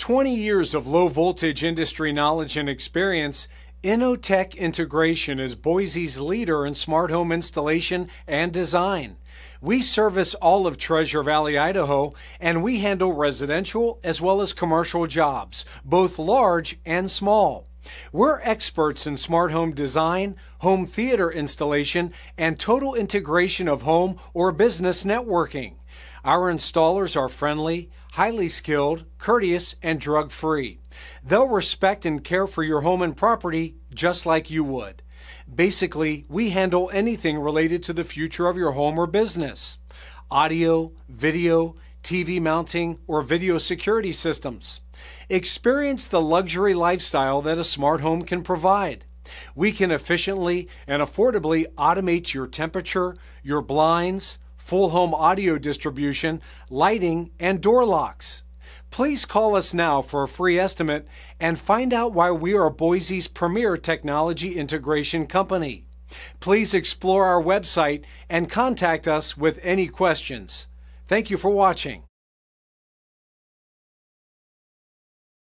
20 years of low-voltage industry knowledge and experience, Innotech Integration is Boise's leader in smart home installation and design. We service all of Treasure Valley, Idaho, and we handle residential as well as commercial jobs, both large and small. We're experts in smart home design, home theater installation, and total integration of home or business networking. Our installers are friendly, highly skilled, courteous, and drug-free. They'll respect and care for your home and property just like you would. Basically, we handle anything related to the future of your home or business. Audio, video, TV mounting, or video security systems. Experience the luxury lifestyle that a smart home can provide. We can efficiently and affordably automate your temperature, your blinds, full home audio distribution, lighting, and door locks. Please call us now for a free estimate and find out why we are Boise's premier technology integration company. Please explore our website and contact us with any questions. Thank you for watching.